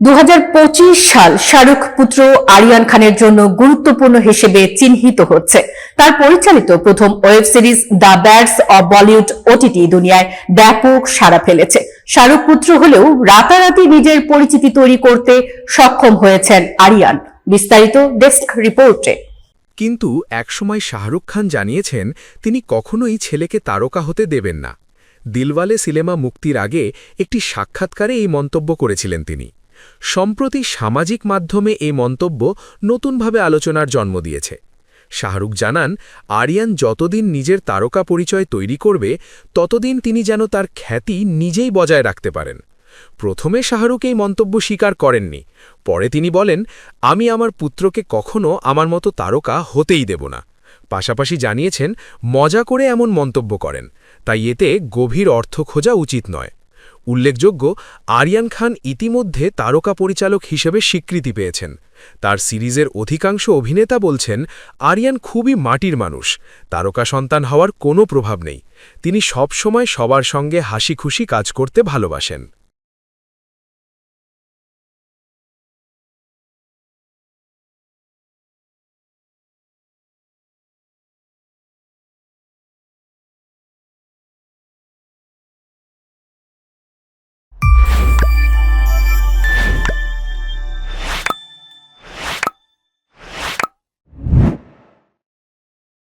2025 সাল শাহরুখ পুত্র আরিয়ান খানের জন্য গুরুত্বপূর্ণ হিসেবে চিহ্নিত হচ্ছে। তার পরিচালিত প্রথম web series the ব্যাডস of Bollywood OTT দুনিয়ায় ব্যাপক সাড়া ফেলেছে। শাহরুখ পুত্র হলেও রাতারাতি নিজের পরিচিতি তৈরি করতে সক্ষম হয়েছেন আরিয়ান। বিস্তারিত ডেস্ক রিপোর্টে। কিন্তু একসময় শাহরুখ খান জানিয়েছেন তিনি কখনোই ছেলেকে তারকা হতে দেবেন না। দিলওয়ালে সিনেমা মুক্তির আগে একটি সাক্ষাৎকারে এই মন্তব্য করেছিলেন তিনি। সম্প্রতি সামাজিক মাধ্যমে এই মন্তব্য নতুনভাবে আলোচনার জন্ম দিয়েছে। শাহরুখ জানান, আরিয়ান যতদিন নিজের তারকা পরিচয় তৈরি করবে ততদিন তিনি যেন তার খ্যাতি নিজেই বজায় রাখতে পারেন। প্রথমে শাহরুখ এই মন্তব্য স্বীকার করেননি, পরে তিনি বলেন, আমি আমার পুত্রকে কখনো আমার মতো তারকা হতেই দেব না। পাশাপাশি জানিয়েছেন, মজা করে এমন মন্তব্য করেন, তাই এতে গভীর অর্থ খোঁজা উচিত নয়। উল্লেখযোগ্য, আরিয়ান খান ইতিমধ্যে তারকা পরিচালক হিসেবে স্বীকৃতি পেয়েছেন। তার সিরিজের অধিকাংশ অভিনেতা বলছেন, আরিয়ান খুবই মাটির মানুষ, তারকা সন্তান হওয়ার কোনো প্রভাব নেই। তিনি সবসময় সবার সঙ্গে হাসি খুশি কাজ করতে ভালোবাসেন।